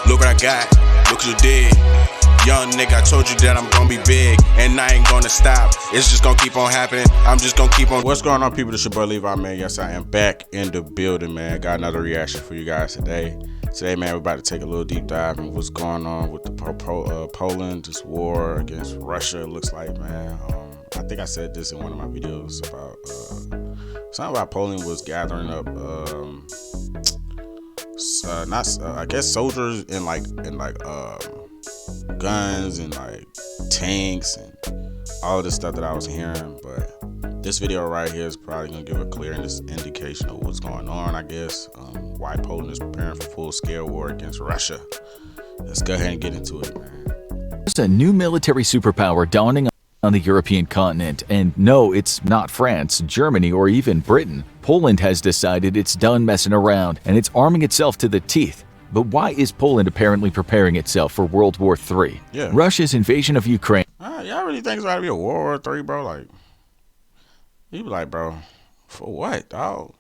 Look what I got, look what you did. Young nigga, I told you that I'm gonna be big, and I ain't gonna stop. It's just gonna keep on happening. I'm just gonna keep on. What's going on, people? This your boy Levi, man. Yes, I am back in the building, man. Got another reaction for you guys today. Today, man, we're about to take a little deep dive in what's going on with the Poland, this war against Russia. It looks like, man. I think I said this in one of my videos about something about Poland was gathering up, I guess soldiers and like guns and like tanks and all this stuff that I was hearing. But this video right here is probably gonna give a clear indication of what's going on, I guess. Why Poland is preparing for full-scale war against Russia. Let's go ahead and get into it, man. There's a new military superpower dawning on the European continent, and no, it's not France, Germany, or even Britain. Poland has decided it's done messing around, and it's arming itself to the teeth. But why is Poland apparently preparing itself for World War III? Yeah. Russia's invasion of Ukraine. Y'all really think it's about to be a World War III, bro? Like, you be like, bro, for what, dog?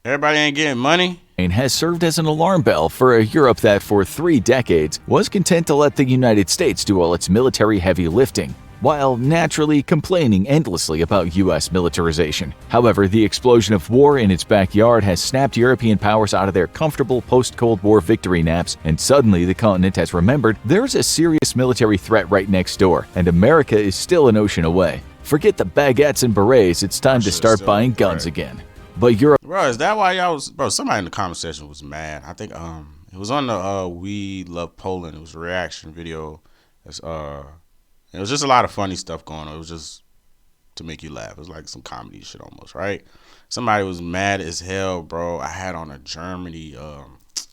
Everybody ain't getting money? Has served as an alarm bell for a Europe that for 3 decades was content to let the United States do all its military heavy lifting, while naturally complaining endlessly about U.S. militarization. However, the explosion of war in its backyard has snapped European powers out of their comfortable post-Cold War victory naps, and suddenly the continent has remembered there's a serious military threat right next door, and America is still an ocean away. Forget the baguettes and berets, it's time to start buying guns again. But Europe... Bro, is that why y'all was... Bro, somebody in the comment section was mad. I think it was on the We Love Poland. It was a reaction video. It was just a lot of funny stuff going on. It was just to make you laugh. It was like some comedy shit almost, right? Somebody was mad as hell, bro. I had on a Germany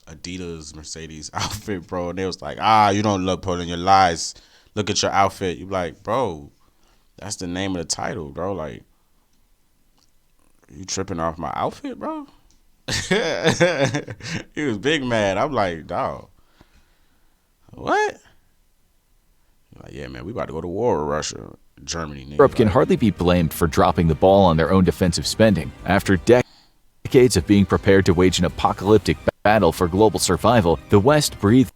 Adidas Mercedes outfit, bro. And they was like, you don't love Poland, your lies. Look at your outfit. You like, bro, that's the name of the title, bro. Like, you tripping off my outfit, bro? He was big mad. I'm like, dog, what? Like, yeah, man, we about to go to war with Russia, Germany. Nigga. Europe can hardly be blamed for dropping the ball on their own defensive spending. After decades of being prepared to wage an apocalyptic battle for global survival, the West breathed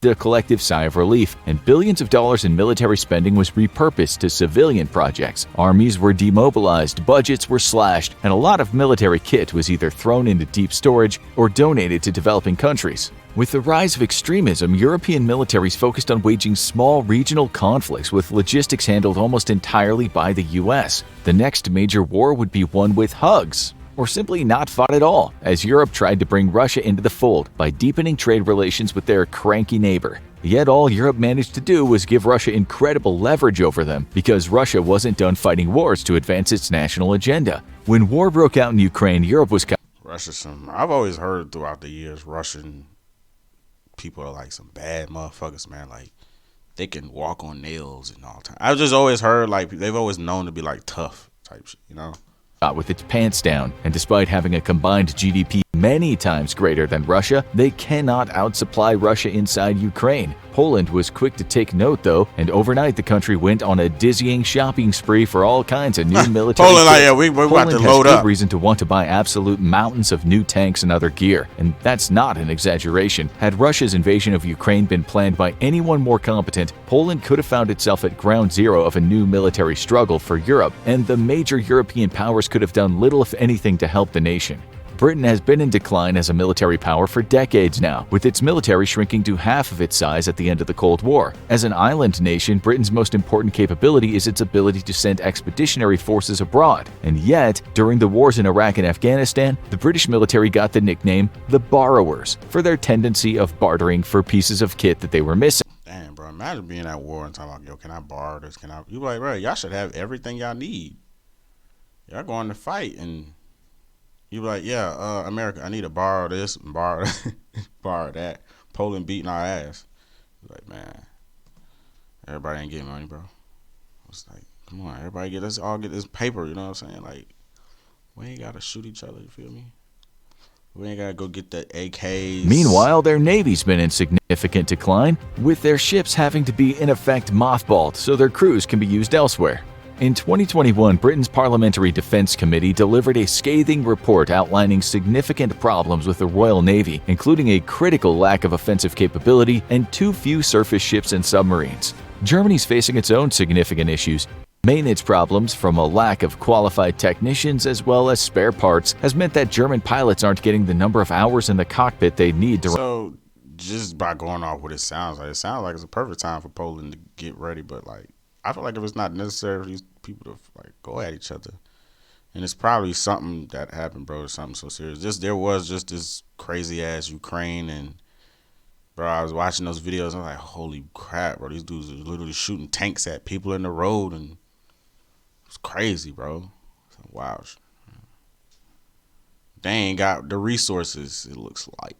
a collective sigh of relief, and billions of dollars in military spending was repurposed to civilian projects. Armies were demobilized, budgets were slashed, and a lot of military kit was either thrown into deep storage or donated to developing countries. With the rise of extremism, European militaries focused on waging small regional conflicts with logistics handled almost entirely by the US. The next major war would be one with hugs, or simply not fought at all, as Europe tried to bring Russia into the fold by deepening trade relations with their cranky neighbor. Yet all Europe managed to do was give Russia incredible leverage over them, because Russia wasn't done fighting wars to advance its national agenda. When war broke out in Ukraine, Europe was... I've always heard throughout the years, Russian people are like some bad motherfuckers, man. Like, they can walk on nails and all the time. I've just always heard, like, they've always known to be like tough type shit, you know? With its pants down, and despite having a combined GDP many times greater than Russia, they cannot outsupply Russia inside Ukraine. Poland was quick to take note, though, and overnight the country went on a dizzying shopping spree for all kinds of new military Poland, like, yeah, we're about to load up. Poland has good reason to want to buy absolute mountains of new tanks and other gear, and that's not an exaggeration. Had Russia's invasion of Ukraine been planned by anyone more competent, Poland could have found itself at ground zero of a new military struggle for Europe, and the major European powers could have done little if anything to help the nation. Britain has been in decline as a military power for decades now, with its military shrinking to half of its size at the end of the Cold War. As an island nation, Britain's most important capability is its ability to send expeditionary forces abroad. And yet, during the wars in Iraq and Afghanistan, the British military got the nickname the Borrowers for their tendency of bartering for pieces of kit that they were missing. Damn, bro, imagine being at war and talking about, yo, can I borrow this? You like, bro, y'all should have everything y'all need. Y'all going to fight, and you be like, yeah, America, I need to borrow this and borrow borrow that. Poland beating our ass. Like, man, everybody ain't getting money, bro. It's like, come on, everybody let's all get this paper, you know what I'm saying? Like, we ain't gotta shoot each other, you feel me? We ain't gotta go get the AKs. Meanwhile, their navy's been in significant decline, with their ships having to be in effect mothballed so their crews can be used elsewhere. In 2021, Britain's Parliamentary Defence Committee delivered a scathing report outlining significant problems with the Royal Navy, including a critical lack of offensive capability and too few surface ships and submarines. Germany's facing its own significant issues. Maintenance problems from a lack of qualified technicians as well as spare parts has meant that German pilots aren't getting the number of hours in the cockpit they need to. So, just by going off what it sounds like it's a perfect time for Poland to get ready, but like, I feel like if it's not necessary for these people to like go at each other, and it's probably something that happened, bro, something so serious. There was just this crazy ass Ukraine, and bro, I was watching those videos. And I'm like, holy crap, bro, these dudes are literally shooting tanks at people in the road, and it's crazy, bro. It's wow. They ain't got the resources. It looks like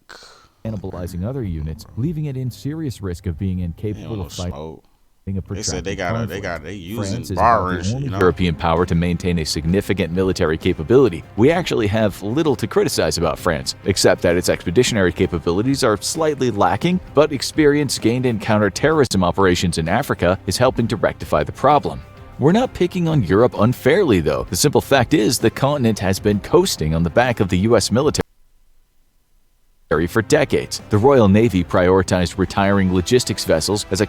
Cannibalizing other units, leaving it in serious risk of being incapable of fighting. They said they using borrowing shit, you know? European power to maintain a significant military capability. We actually have little to criticize about France, except that its expeditionary capabilities are slightly lacking, but experience gained in counter-terrorism operations in Africa is helping to rectify the problem. We're not picking on Europe unfairly, though. The simple fact is the continent has been coasting on the back of the U.S. military for decades. The Royal Navy prioritized retiring logistics vessels as a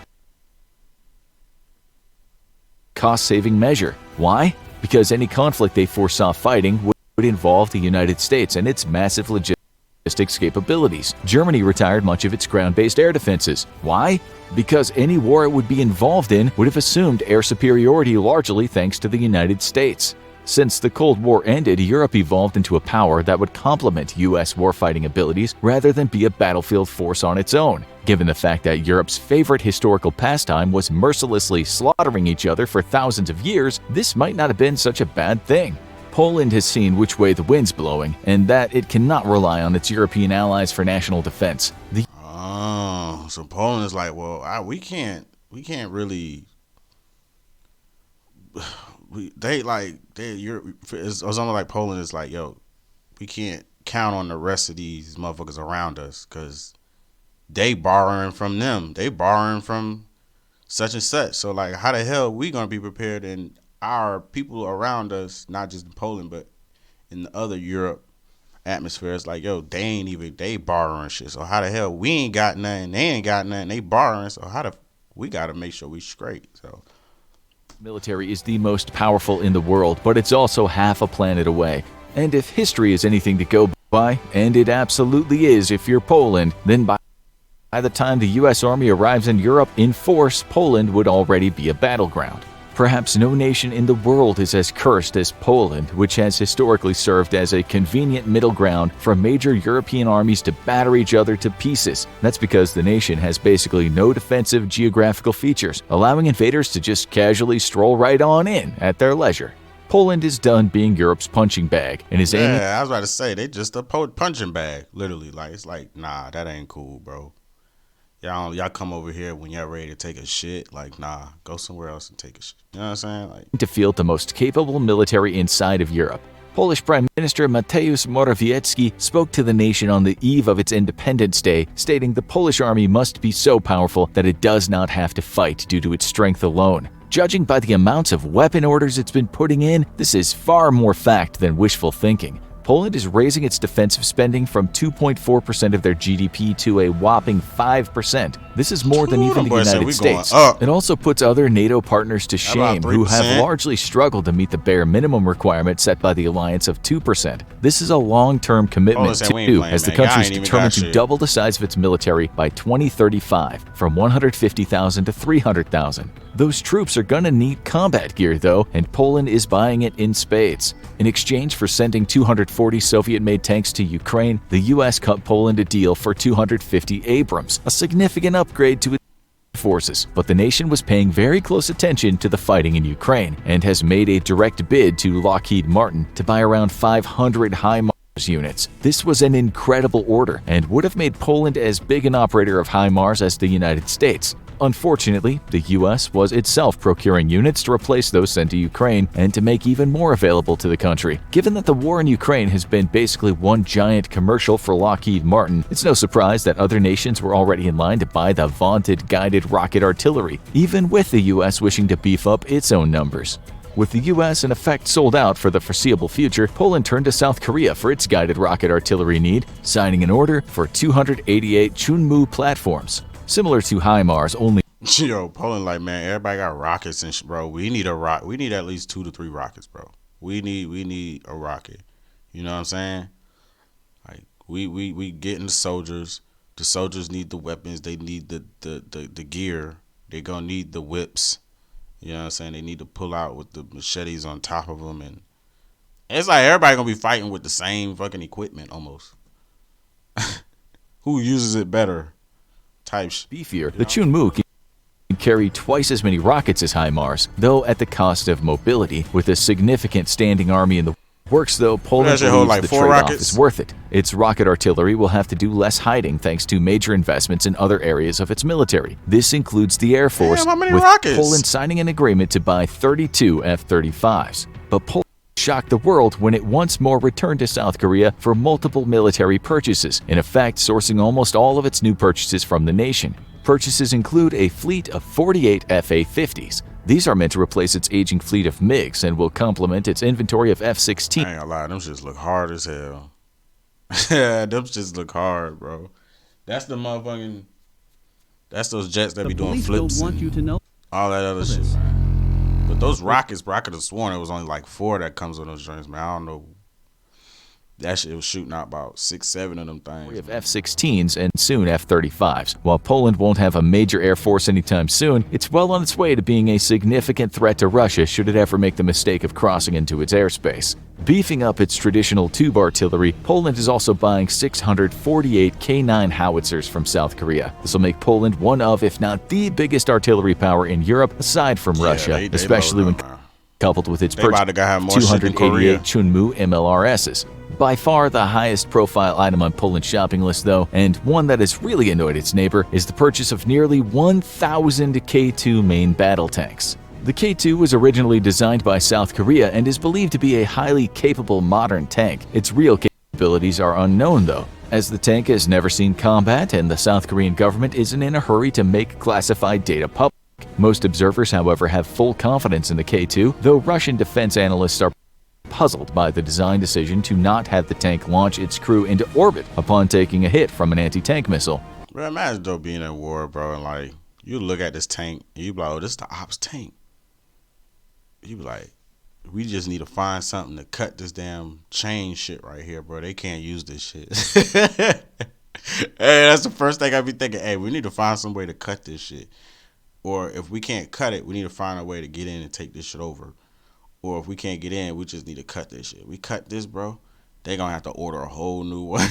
cost-saving measure. Why? Because any conflict they foresaw fighting would involve the United States and its massive logistics capabilities. Germany retired much of its ground-based air defenses. Why? Because any war it would be involved in would have assumed air superiority largely thanks to the United States. Since the Cold War ended, Europe evolved into a power that would complement U.S. warfighting abilities rather than be a battlefield force on its own. Given the fact that Europe's favorite historical pastime was mercilessly slaughtering each other for thousands of years, this might not have been such a bad thing. Poland has seen which way the wind's blowing, and that it cannot rely on its European allies for national defense. So Poland is like, well, we can't really. It's almost like Poland is like, yo, we can't count on the rest of these motherfuckers around us because they borrowing from them. They borrowing from such and such. So like, how the hell we gonna be prepared? And our people around us, not just in Poland, but in the other Europe atmosphere, it's like, yo, they borrowing shit. So how the hell we ain't got nothing? They ain't got nothing. They borrowing. So we gotta make sure we straight. So. Military is the most powerful in the world, but it's also half a planet away. And if history is anything to go by, and it absolutely is if you're Poland, then by the time the U.S. Army arrives in Europe in force, Poland would already be a battleground. Perhaps no nation in the world is as cursed as Poland, which has historically served as a convenient middle ground for major European armies to batter each other to pieces. That's because the nation has basically no defensive geographical features, allowing invaders to just casually stroll right on in at their leisure. Poland is done being Europe's punching bag and is aiming. Yeah, I was about to say, they just a punching bag, literally. Like, it's like, nah, that ain't cool, bro. Y'all come over here when y'all ready to take a shit. Like, nah, go somewhere else and take a shit. You know what I'm saying? Like, to field the most capable military inside of Europe. Polish Prime Minister Mateusz Morawiecki spoke to the nation on the eve of its Independence Day, stating the Polish army must be so powerful that it does not have to fight due to its strength alone. Judging by the amounts of weapon orders it's been putting in, this is far more fact than wishful thinking. Poland is raising its defensive spending from 2.4% of their GDP to a whopping 5%. This is more than even the United States. It also puts other NATO partners to shame who have largely struggled to meet the bare minimum requirement set by the alliance of 2%. This is a long-term commitment too, as the country is determined to double the size of its military by 2035, from 150,000 to 300,000. Those troops are gonna need combat gear though, and Poland is buying it in spades. In exchange for sending 240 Soviet-made tanks to Ukraine, the US cut Poland a deal for 250 Abrams, a significant upgrade to its forces. But the nation was paying very close attention to the fighting in Ukraine and has made a direct bid to Lockheed Martin to buy around 500 HIMARS units. This was an incredible order and would have made Poland as big an operator of HIMARS as the United States. Unfortunately, the U.S. was itself procuring units to replace those sent to Ukraine and to make even more available to the country. Given that the war in Ukraine has been basically one giant commercial for Lockheed Martin, it's no surprise that other nations were already in line to buy the vaunted guided rocket artillery, even with the U.S. wishing to beef up its own numbers. With the US in effect sold out for the foreseeable future, Poland turned to South Korea for its guided rocket artillery need, signing an order for 288 Chunmoo platforms. Similar to HIMARS, only Yo, Poland like, man, everybody got rockets and shit, bro. We need a rock. We need at least 2 to 3 rockets, bro. We need a rocket. You know what I'm saying? Like we getting the soldiers. The soldiers need the weapons. They need the gear. They gonna need the whips. You know what I'm saying? They need to pull out with the machetes on top of them, and it's like everybody gonna be fighting with the same fucking equipment almost. Who uses it better? Type beefier. The Chunmoo can carry twice as many rockets as HIMARS, though at the cost of mobility. With a significant standing army in the works, though, Poland believes like the 4 trade-off rockets? is worth it. Its rocket artillery will have to do less hiding thanks to major investments in other areas of its military. This includes the Air Force, Damn, how many with rockets? Poland signing an agreement to buy 32 F-35s. But Poland shocked the world when it once more returned to South Korea for multiple military purchases, in effect sourcing almost all of its new purchases from the nation. Purchases include a fleet of 48 F-A-50s. These are meant to replace its aging fleet of MiGs and will complement its inventory of F-16. I ain't gonna lie, them shits look hard as hell. Yeah, them shits look hard, bro. That's the motherfucking. That's those jets that be doing flips and all that other shit, man. But those rockets, bro, I could have sworn it was only like 4 that comes with those joints, man. I don't know. That shit was shooting out about 6, 7 of them things. Of F-16s and soon F-35s. While Poland won't have a major air force anytime soon, it's well on its way to being a significant threat to Russia should it ever make the mistake of crossing into its airspace. Beefing up its traditional tube artillery, Poland is also buying 648 K9 howitzers from South Korea. This will make Poland one of, if not the biggest artillery power in Europe, aside from Russia, they especially when coupled with its purchase of 288 Chunmoo MLRSs. By far the highest profile item on Poland's shopping list, though, and one that has really annoyed its neighbor, is the purchase of nearly 1,000 K2 main battle tanks. The K2 was originally designed by South Korea and is believed to be a highly capable modern tank. Its real capabilities are unknown, though, as the tank has never seen combat and the South Korean government isn't in a hurry to make classified data public. Most observers, however, have full confidence in the K2, though Russian defense analysts are puzzled by the design decision to not have the tank launch its crew into orbit upon taking a hit from an anti-tank missile. Bro, imagine though being at war, bro, and like you look at this tank and you be like, oh, this is the ops tank. You be like, we just need to find something to cut this damn chain shit right here, bro. They can't use this shit. Hey, that's the first thing I be thinking. Hey, we need to find some way to cut this shit. Or if we can't cut it, we need to find a way to get in and take this shit over. Or if we can't get in, we just need to cut this shit. We cut this, bro, they gonna have to order a whole new one.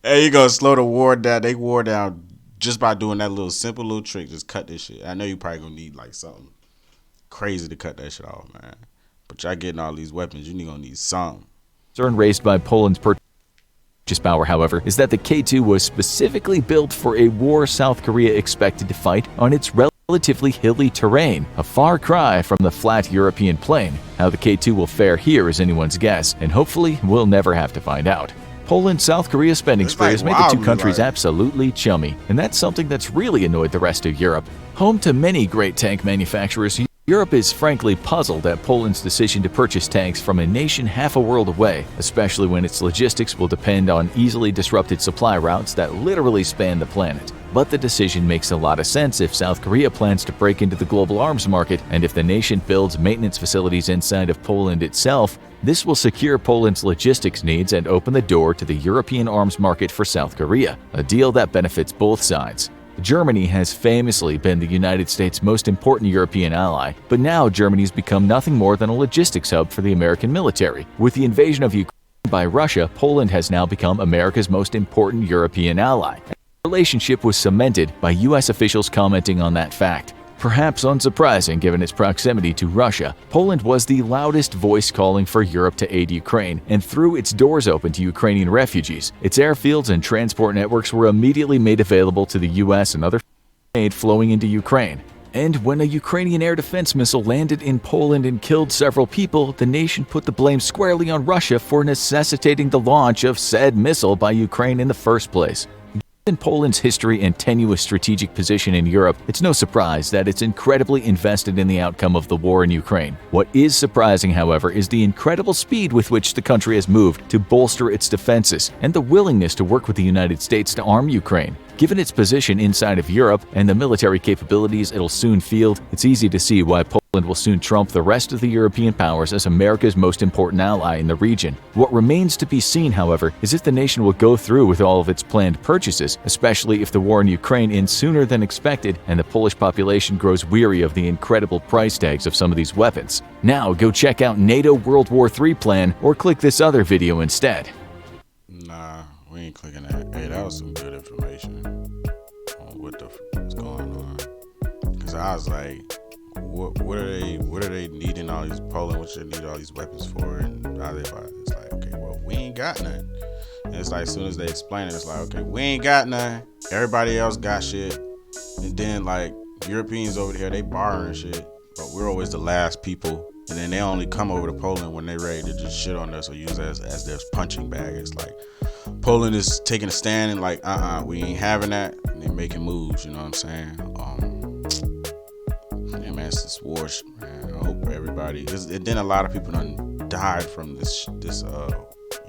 Hey, you gonna slow the war down. They wore down just by doing that little simple little trick. Just cut this shit. I know you probably gonna need like something crazy to cut that shit off, man. But y'all getting all these weapons, you gonna need something. Concern raised by Poland's purchase power, however, is that the K2 was specifically built for a war South Korea expected to fight on its relatively hilly terrain, a far cry from the flat European plain. How the K2 will fare here is anyone's guess, and hopefully we'll never have to find out. Poland-South Korea spending spree has made the two countries absolutely chummy, and that's something that's really annoyed the rest of Europe. Home to many great tank manufacturers, Europe is frankly puzzled at Poland's decision to purchase tanks from a nation half a world away, especially when its logistics will depend on easily disrupted supply routes that literally span the planet. But the decision makes a lot of sense if South Korea plans to break into the global arms market, and if the nation builds maintenance facilities inside of Poland itself. This will secure Poland's logistics needs and open the door to the European arms market for South Korea, a deal that benefits both sides. Germany has famously been the United States' most important European ally, but now Germany's become nothing more than a logistics hub for the American military. With the invasion of Ukraine by Russia, Poland has now become America's most important European ally. The relationship was cemented by U.S. officials commenting on that fact. Perhaps unsurprising given its proximity to Russia, Poland was the loudest voice calling for Europe to aid Ukraine and threw its doors open to Ukrainian refugees. Its airfields and transport networks were immediately made available to the U.S. and other aid flowing into Ukraine. And when a Ukrainian air defense missile landed in Poland and killed several people, the nation put the blame squarely on Russia for necessitating the launch of said missile by Ukraine in the first place. Given Poland's history and tenuous strategic position in Europe, it's no surprise that it's incredibly invested in the outcome of the war in Ukraine. What is surprising, however, is the incredible speed with which the country has moved to bolster its defenses and the willingness to work with the United States to arm Ukraine. Given its position inside of Europe and the military capabilities it'll soon field, it's easy to see why Poland will soon trump the rest of the European powers as America's most important ally in the region. What remains to be seen, however, is if the nation will go through with all of its planned purchases, especially if the war in Ukraine ends sooner than expected and the Polish population grows weary of the incredible price tags of some of these weapons. Now go check out NATO World War III plan or click this other video instead. Nah, we ain't clicking that. Hey, that was some good information on what the what's going on. Cause I was like, what are they needing all these Poland? What should they need all these weapons for? And how they buy it? It's like, okay, well, we ain't got none. And it's like, as soon as they explain it, it's like, okay, we ain't got none. Everybody else got shit. And then like Europeans over here, they borrowing shit, but we're always the last people. And then they only come over to Poland when they're ready to just shit on us or use us as their punching bag. It's like Poland is taking a stand and like, we ain't having that. And they're making moves, you know what I'm saying? Yeah, man, it's this war, man. I hope everybody. And then a lot of people done died from this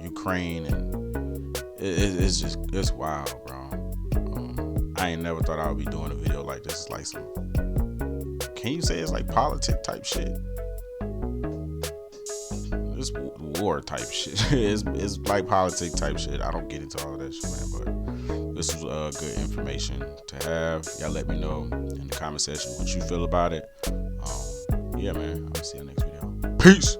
Ukraine, and it's wild, bro. I ain't never thought I would be doing a video like this. It's like some. Can you say it's like politic type shit? It's war type shit. it's like politic type shit. I don't get into all of that shit, man. But this was good information to have. Y'all let me know in the comment section what you feel about it. Yeah, man. I'll see you next video. Peace.